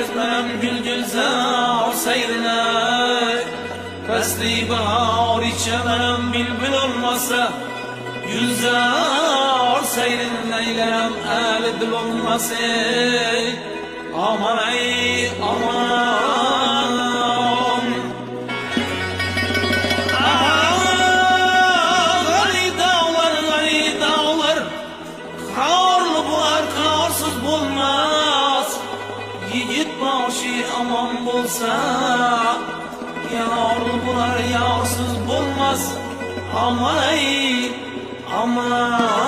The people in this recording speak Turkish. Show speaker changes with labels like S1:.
S1: gezmem gül gülzar seyrine. Fesli bahar içemem bülbül olmasa, Gülzar seyrin eylerem eli dil olmasa. Aman ey aman, gani dağlar, karlı bular karsız bulmaz. Yigit başı aman bulsa, yarlı bular yarsız bulmaz. Aman ey aman.